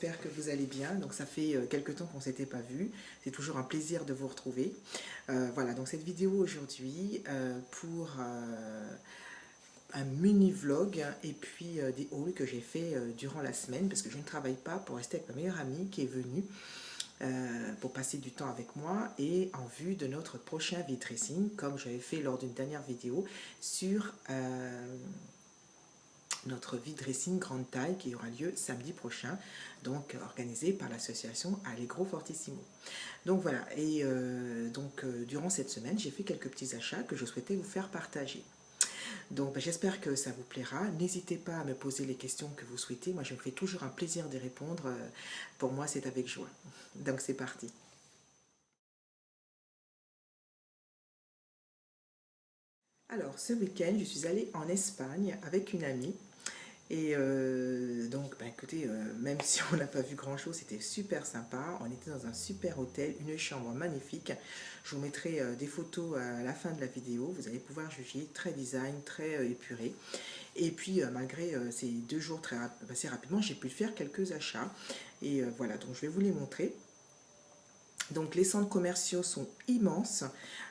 j'espère que vous allez bien. Donc ça fait quelques temps qu'on ne s'était pas vu. C'est toujours un plaisir de vous retrouver. Voilà, donc cette vidéo aujourd'hui pour un mini vlog et puis des hauls que j'ai fait durant la semaine parce que je ne travaille pas pour rester avec ma meilleure amie qui est venue pour passer du temps avec moi et en vue de notre prochain V-Dressing comme j'avais fait lors d'une dernière vidéo sur notre V-Dressing grande taille qui aura lieu samedi prochain, donc organisé par l'association Allegro Fortissimo. Donc voilà, et durant cette semaine, j'ai fait quelques petits achats que je souhaitais vous faire partager. Donc j'espère que ça vous plaira. N'hésitez pas à me poser les questions que vous souhaitez. Moi, je me fais toujours un plaisir d'y répondre. Pour moi, c'est avec joie. Donc c'est parti. Alors, ce week-end, je suis allée en Espagne avec une amie. Et écoutez, même si on n'a pas vu grand-chose, c'était super sympa. On était dans un super hôtel, une chambre magnifique. Je vous mettrai des photos à la fin de la vidéo. Vous allez pouvoir juger, très design, très épuré. Et puis, malgré ces 2 jours passés rapidement, j'ai pu faire quelques achats. Et voilà, donc je vais vous les montrer. Donc les centres commerciaux sont immenses,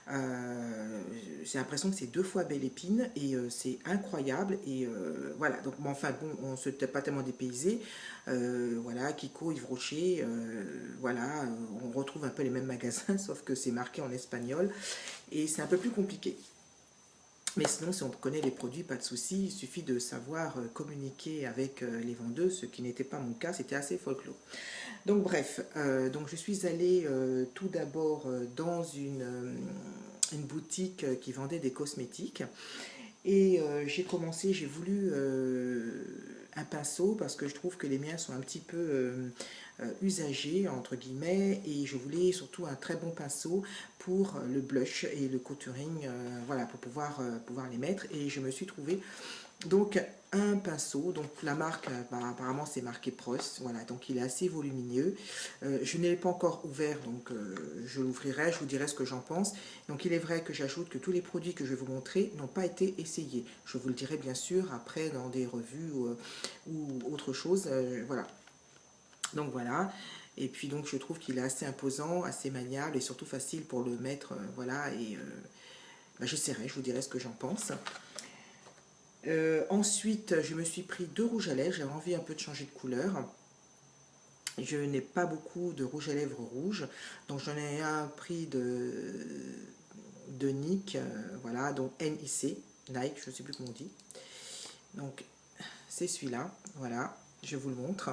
j'ai l'impression que c'est 2 fois Belle Épine et c'est incroyable et voilà, donc bon, enfin bon, on ne se t'est pas tellement dépaysé, voilà, Kiko, Yves Rocher, voilà, on retrouve un peu les mêmes magasins sauf que c'est marqué en espagnol et c'est un peu plus compliqué. Mais sinon, si on connaît les produits, pas de souci. Il suffit de savoir communiquer avec les vendeuses, ce qui n'était pas mon cas, c'était assez folklore. Donc bref, donc je suis allée tout d'abord dans une boutique qui vendait des cosmétiques. Et j'ai voulu un pinceau parce que je trouve que les miens sont un petit peu usagés, entre guillemets, et je voulais surtout un très bon pinceau pour le blush et le contouring, voilà, pour pouvoir les mettre. Et je me suis trouvé donc un pinceau, donc la marque, apparemment c'est marqué Prost, voilà, donc il est assez volumineux. Je ne l'ai pas encore ouvert, donc je l'ouvrirai, je vous dirai ce que j'en pense. Donc il est vrai que j'ajoute que tous les produits que je vais vous montrer n'ont pas été essayés. Je vous le dirai bien sûr après dans des revues ou autre chose, voilà. Donc voilà, et puis donc je trouve qu'il est assez imposant, assez maniable et surtout facile pour le mettre, voilà, et j'essaierai, je vous dirai ce que j'en pense. Ensuite, je me suis pris 2 rouges à lèvres, j'avais envie un peu de changer de couleur. Je n'ai pas beaucoup de rouge à lèvres rouge, donc j'en ai un pris de Nick, voilà, donc NIC, Nike, je ne sais plus comment on dit. Donc c'est celui-là, voilà, je vous le montre.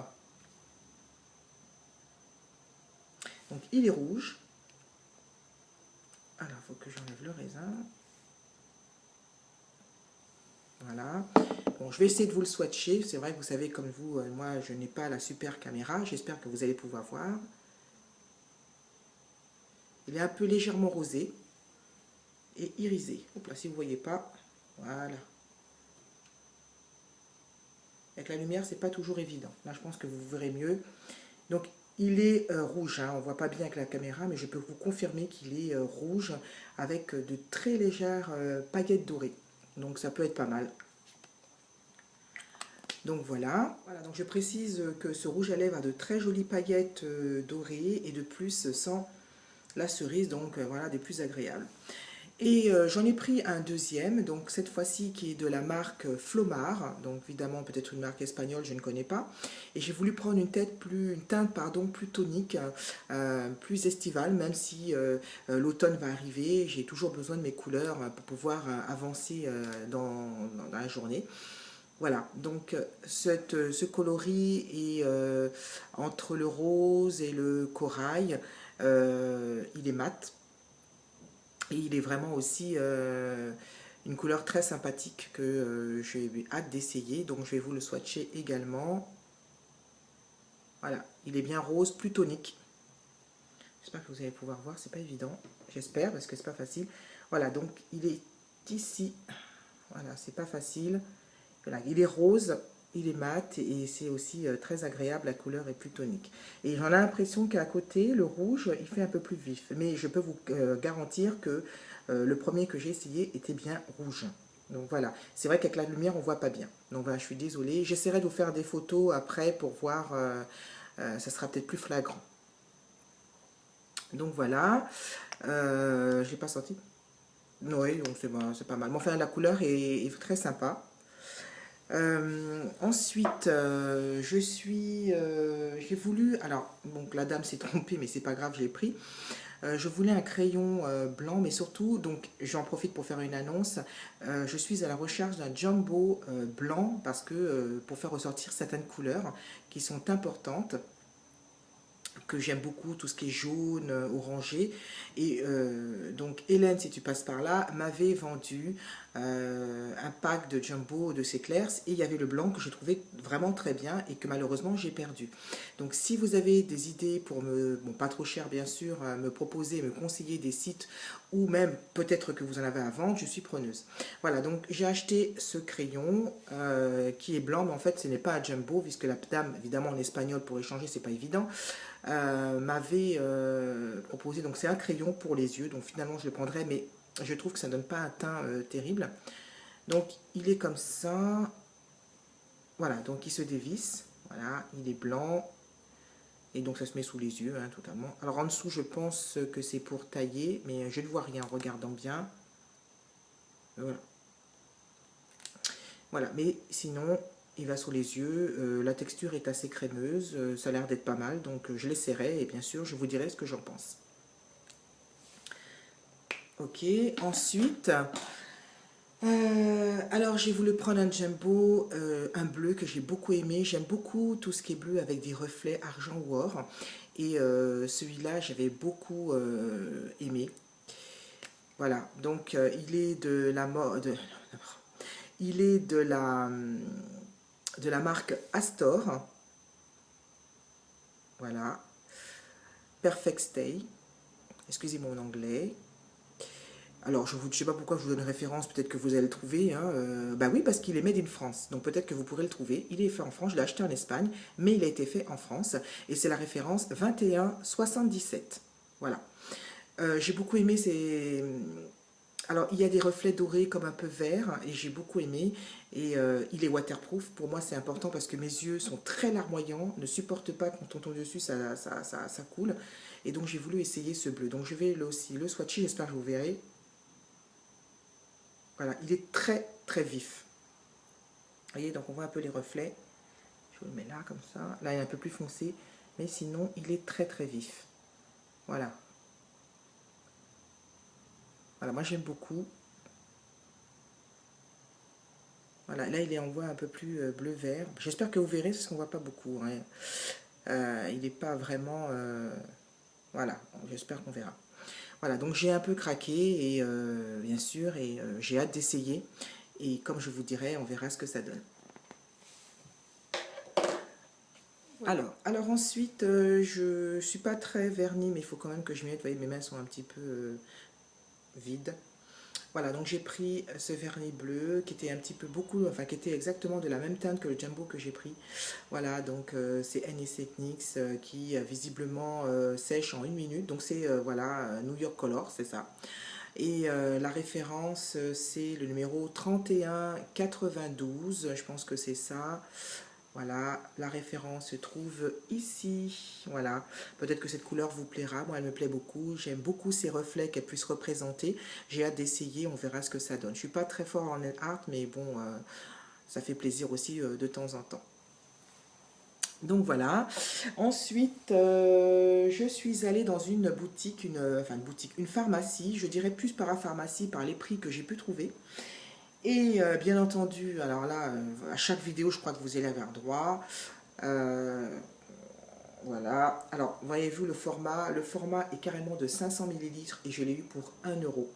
Donc il est rouge. Alors, il faut que j'enlève le raisin. Voilà. Bon, je vais essayer de vous le swatcher. C'est vrai que vous savez, comme vous, moi, je n'ai pas la super caméra. J'espère que vous allez pouvoir voir. Il est un peu légèrement rosé et irisé. Hop là, si vous ne voyez pas, voilà. Avec la lumière, c'est pas toujours évident. Là, je pense que vous verrez mieux. Donc, il est rouge. Hein. On ne voit pas bien avec la caméra, mais je peux vous confirmer qu'il est rouge avec de très légères paillettes dorées. Donc, ça peut être pas mal. Donc voilà, donc je précise que ce rouge à lèvres a de très jolies paillettes dorées et de plus sans la cerise, donc voilà, des plus agréables. Et j'en ai pris un deuxième, donc cette fois-ci qui est de la marque Flomar, donc évidemment peut-être une marque espagnole, je ne connais pas. Et j'ai voulu prendre une teinte plus tonique, plus estivale, même si l'automne va arriver, j'ai toujours besoin de mes couleurs pour pouvoir avancer dans la journée. Voilà, donc ce coloris est entre le rose et le corail, il est mat et il est vraiment aussi une couleur très sympathique que j'ai hâte d'essayer, donc je vais vous le swatcher également. Voilà, il est bien rose, plus tonique. J'espère que vous allez pouvoir voir, c'est pas évident, j'espère parce que c'est pas facile. Voilà, donc il est ici, voilà, c'est pas facile. Voilà, il est rose, il est mat et c'est aussi très agréable, la couleur est plus tonique. Et j'en ai l'impression qu'à côté, le rouge, il fait un peu plus vif. Mais je peux vous garantir que le premier que j'ai essayé était bien rouge. Donc voilà, c'est vrai qu'avec la lumière, on ne voit pas bien. Donc voilà, je suis désolée. J'essaierai de vous faire des photos après pour voir ça sera peut-être plus flagrant. Donc voilà, je l'ai pas sorti. Oui, donc c'est pas mal. Mais enfin, la couleur est très sympa. Ensuite, j'ai voulu, alors, donc la dame s'est trompée, mais c'est pas grave, je l'ai pris. Je voulais un crayon blanc, mais surtout, donc j'en profite pour faire une annonce. Je suis à la recherche d'un jumbo blanc parce que pour faire ressortir certaines couleurs qui sont importantes, que j'aime beaucoup, tout ce qui est jaune, orangé. Et donc Hélène, si tu passes par là, m'avait vendu un pack de jumbo de ces clairs et il y avait le blanc que j'ai trouvé vraiment très bien et que malheureusement j'ai perdu. Donc si vous avez des idées pour me, bon pas trop cher bien sûr, me proposer, me conseiller des sites ou même peut-être que vous en avez à vendre, je suis preneuse. Voilà, donc j'ai acheté ce crayon qui est blanc, mais en fait ce n'est pas un jumbo puisque la dame, évidemment en espagnol pour échanger c'est pas évident, m'avait proposé, donc c'est un crayon pour les yeux, donc finalement je le prendrai, mais je trouve que ça ne donne pas un teint terrible. Donc il est comme ça, voilà, donc il se dévisse, voilà, il est blanc, et donc ça se met sous les yeux, hein, totalement. Alors en dessous je pense que c'est pour tailler, mais je ne vois rien en regardant bien. Voilà. Voilà, mais sinon il va sous les yeux, la texture est assez crémeuse, ça a l'air d'être pas mal, donc je l'essaierai et bien sûr je vous dirai ce que j'en pense. Ok, ensuite, alors j'ai voulu prendre un jumbo, un bleu que j'ai beaucoup aimé. J'aime beaucoup tout ce qui est bleu avec des reflets argent ou or. Et celui-là, j'avais beaucoup aimé. Voilà, donc il est de la mode. Il est de la marque Astor. Voilà. Perfect Stay. Excusez mon anglais. Alors, je ne sais pas pourquoi je vous donne une référence, peut-être que vous allez le trouver. Hein, bah oui, parce qu'il est made in France, donc peut-être que vous pourrez le trouver. Il est fait en France, je l'ai acheté en Espagne, mais il a été fait en France. Et c'est la référence 2177. Voilà. J'ai beaucoup aimé ces... Alors, il y a des reflets dorés comme un peu vert, et j'ai beaucoup aimé. Et il est waterproof. Pour moi, c'est important parce que mes yeux sont très larmoyants, ne supportent pas quand on tombe dessus, ça coule. Et donc, j'ai voulu essayer ce bleu. Donc, je vais aussi le swatcher, j'espère que vous verrez. Voilà, il est très très vif. Vous voyez, donc on voit un peu les reflets. Je vous le mets là, comme ça. Là, il est un peu plus foncé. Mais sinon, il est très très vif. Voilà. Voilà, moi j'aime beaucoup. Voilà, là, on voit un peu plus bleu-vert. J'espère que vous verrez, parce qu'on ne voit pas beaucoup. Hein. Il n'est pas vraiment... Voilà, j'espère qu'on verra. Voilà, donc j'ai un peu craqué, et bien sûr, et j'ai hâte d'essayer. Et comme je vous dirai, on verra ce que ça donne. Alors ensuite, je suis pas très vernis, mais il faut quand même que je m'y mette. Vous voyez, mes mains sont un petit peu vides. Voilà, donc j'ai pris ce vernis bleu qui était un petit peu beaucoup, enfin qui était exactement de la même teinte que le jumbo que j'ai pris. Voilà, donc c'est NS Techniques qui visiblement sèche en 1 minute. Donc c'est voilà, New York Color, c'est ça. Et la référence, c'est le numéro 3192, je pense que c'est ça. Voilà, la référence se trouve ici. Voilà, peut-être que cette couleur vous plaira. Moi, elle me plaît beaucoup. J'aime beaucoup ces reflets qu'elle puisse représenter. J'ai hâte d'essayer. On verra ce que ça donne. Je suis pas très fort en nail art, mais bon, ça fait plaisir aussi de temps en temps. Donc voilà. Ensuite, je suis allée dans une boutique, une pharmacie. Je dirais plus parapharmacie par les prix que j'ai pu trouver. Et bien entendu, alors là, à chaque vidéo, je crois que vous allez avoir droit. Euh, voilà. Alors, voyez-vous, le format est carrément de 500 millilitres et je l'ai eu pour 1 euro.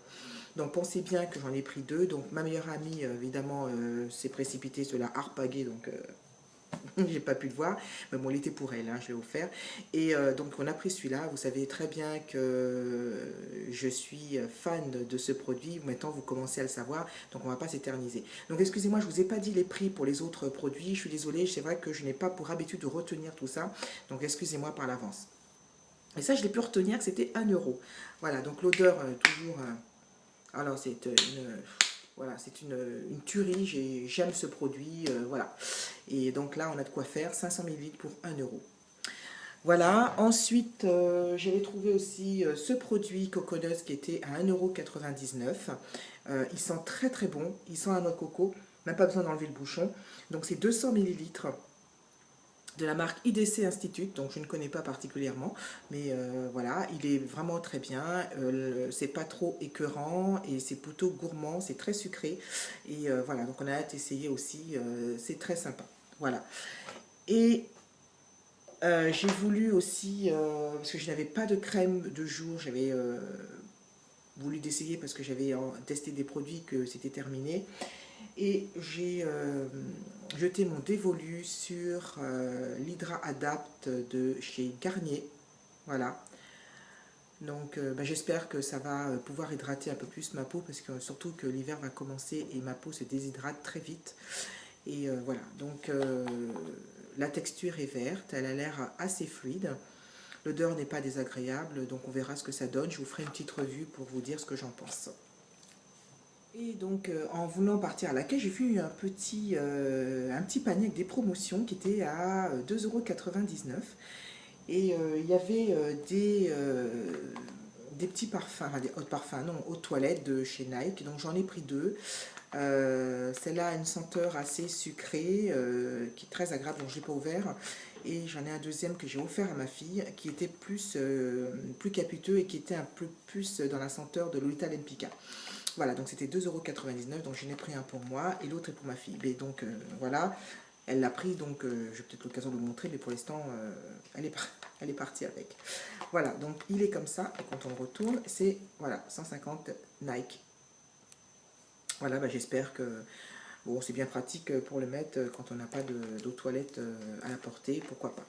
Donc, pensez bien que j'en ai pris deux. Donc, ma meilleure amie, évidemment, s'est précipitée sur la harpaguée. Donc, j'ai pas pu le voir, mais bon, il était pour elle, hein, je l'ai offert. Et donc, on a pris celui-là. Vous savez très bien que je suis fan de ce produit. Maintenant, vous commencez à le savoir, donc on va pas s'éterniser. Donc, excusez-moi, je vous ai pas dit les prix pour les autres produits. Je suis désolée, c'est vrai que je n'ai pas pour habitude de retenir tout ça. Donc, excusez-moi par l'avance. Et ça, je l'ai pu retenir que c'était 1 euro. Voilà, donc l'odeur, toujours... alors, c'est une... Voilà, c'est une tuerie, j'aime ce produit, voilà. Et donc là, on a de quoi faire, 500 millilitres pour 1 euro. Voilà, ensuite j'avais trouvé aussi ce produit Coconut qui était à 1,99 €. Il sent très très bon, il sent la noix de coco, même pas besoin d'enlever le bouchon. Donc c'est 200 millilitres de la marque IDC Institute, donc je ne connais pas particulièrement, mais voilà, il est vraiment très bien, c'est pas trop écœurant et c'est plutôt gourmand, c'est très sucré et voilà, donc on a hâte d'essayer aussi, c'est très sympa. Voilà. Et j'ai voulu aussi, parce que je n'avais pas de crème de jour, j'avais voulu d'essayer parce que j'avais testé des produits que c'était terminé. Et j'ai jeté mon dévolu sur l'Hydra Adapt de chez Garnier. Voilà. Donc bah, j'espère que ça va pouvoir hydrater un peu plus ma peau parce que surtout que l'hiver va commencer et ma peau se déshydrate très vite. Et voilà, donc la texture est verte, elle a l'air assez fluide. L'odeur n'est pas désagréable, donc on verra ce que ça donne. Je vous ferai une petite revue pour vous dire ce que j'en pense. Et donc en voulant partir à la caisse, j'ai vu un petit panier avec des promotions qui étaient à 2,99 €. Et il y avait des petits parfums, enfin des eaux de parfum, non, eau de toilette de chez Nike. Donc j'en ai pris deux. Celle-là a une senteur assez sucrée, qui est très agréable, donc je ne l'ai pas ouvert. Et j'en ai un deuxième que j'ai offert à ma fille, qui était plus capiteux et qui était un peu plus dans la senteur de Lolita Lempicka. Voilà, donc c'était 2,99 €, donc j'en ai pris un pour moi et l'autre est pour ma fille. Mais donc voilà, elle l'a pris, donc j'ai peut-être l'occasion de le montrer, mais pour l'instant, elle est partie avec. Voilà, donc il est comme ça, et quand on le retourne, c'est voilà, 150 Nike. Voilà, bah, j'espère que bon, c'est bien pratique pour le mettre quand on n'a pas d'eau de toilette à la portée, pourquoi pas.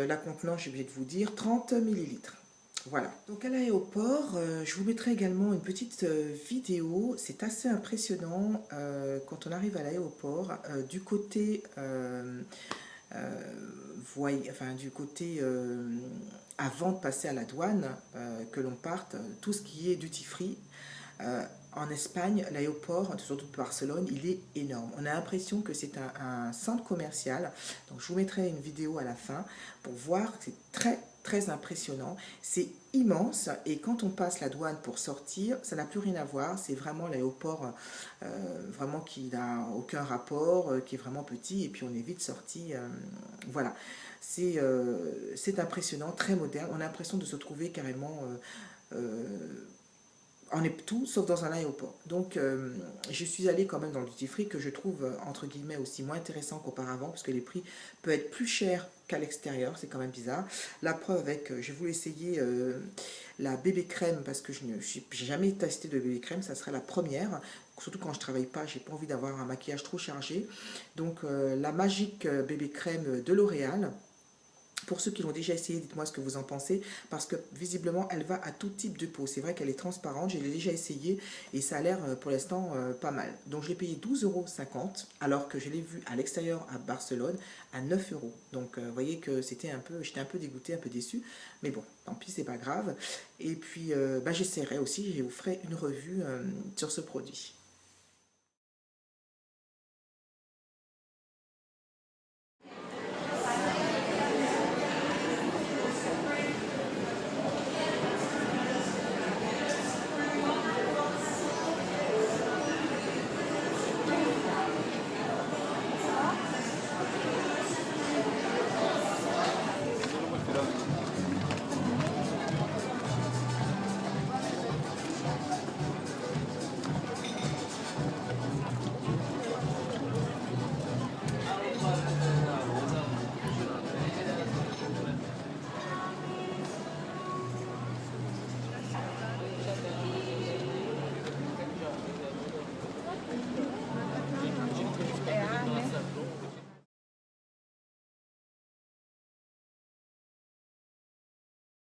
La contenance, j'ai oublié de vous dire, 30 millilitres. Voilà. Donc à l'aéroport, je vous mettrai également une petite vidéo. C'est assez impressionnant quand on arrive à l'aéroport. Du côté, enfin, du côté avant de passer à la douane, que l'on parte, tout ce qui est duty free. Euh, En Espagne, l'aéroport, surtout de Barcelone, il est énorme. On a l'impression que c'est un centre commercial. Donc je vous mettrai une vidéo à la fin pour voir. C'est très très impressionnant. C'est immense et quand on passe la douane pour sortir, ça n'a plus rien à voir. C'est vraiment l'aéroport vraiment qui n'a aucun rapport, qui est vraiment petit et puis on est vite sorti. Voilà. C'est impressionnant, très moderne. On a l'impression de se trouver carrément on est tout sauf dans un aéroport. Donc je suis allée quand même dans le duty free que je trouve entre guillemets aussi moins intéressant qu'auparavant parce que les prix peuvent être plus chers qu'à l'extérieur, c'est quand même bizarre. La preuve avec, j'ai voulu essayer la bébé crème parce que je n'ai jamais testé de bébé crème, ça serait la première. Surtout quand je travaille pas, j'ai pas envie d'avoir un maquillage trop chargé. Donc la magique bébé crème de L'Oréal. Pour ceux qui l'ont déjà essayé, dites-moi ce que vous en pensez, parce que visiblement, elle va à tout type de peau. C'est vrai qu'elle est transparente, je l'ai déjà essayé et ça a l'air pour l'instant pas mal. Donc je l'ai payé 12,50 €, alors que je l'ai vu à l'extérieur à Barcelone à 9 €. Donc vous voyez que j'étais un peu dégoûtée, un peu déçue, mais bon, tant pis, c'est pas grave. Et puis bah, j'essaierai aussi, je vous ferai une revue sur ce produit.